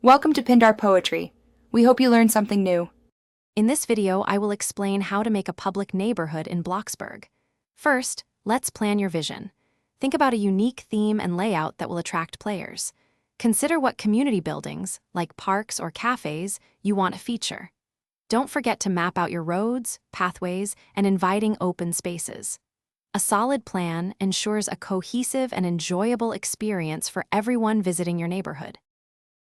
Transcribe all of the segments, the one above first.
Welcome to Pindar Poetry. We hope you learned something new. In this video, I will explain how to make a public neighborhood in Bloxburg. First, let's plan your vision. Think about a unique theme and layout that will attract players. Consider what community buildings, like parks or cafes, you want to feature. Don't forget to map out your roads, pathways, and inviting open spaces. A solid plan ensures a cohesive and enjoyable experience for everyone visiting your neighborhood.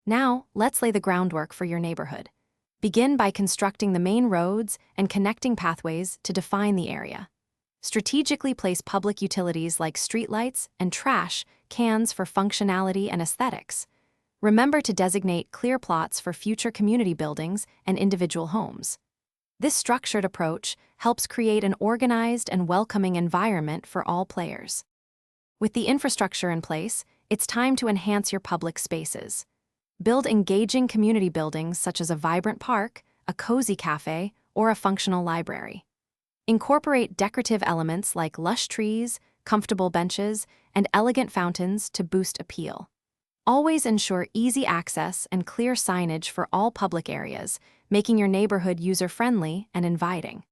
Now, let's lay the groundwork for your neighborhood. Begin by constructing the main roads and connecting pathways to define the area. Strategically place public utilities like streetlights and trash cans for functionality and aesthetics. Remember to designate clear plots for future community buildings and individual homes. This structured approach helps create an organized and welcoming environment for all players. With the infrastructure in place, it's time to enhance your public spaces. Build engaging community buildings such as a vibrant park, a cozy cafe, or a functional library. Incorporate decorative elements like lush trees, comfortable benches, and elegant fountains to boost appeal. Always ensure easy access and clear signage for all public areas, making your neighborhood user-friendly and inviting.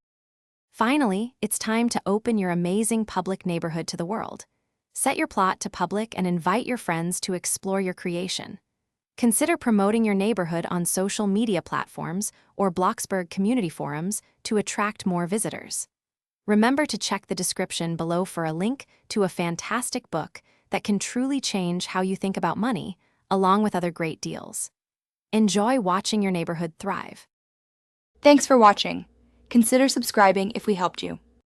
Finally, it's time to open your amazing public neighborhood to the world. Set your plot to public and invite your friends to explore your creation. Consider promoting your neighborhood on social media platforms or Bloxburg community forums to attract more visitors. Remember to check the description below for a link to a fantastic book that can truly change how you think about money, along with other great deals. Enjoy watching your neighborhood thrive. Thanks for watching. Consider subscribing if we helped you.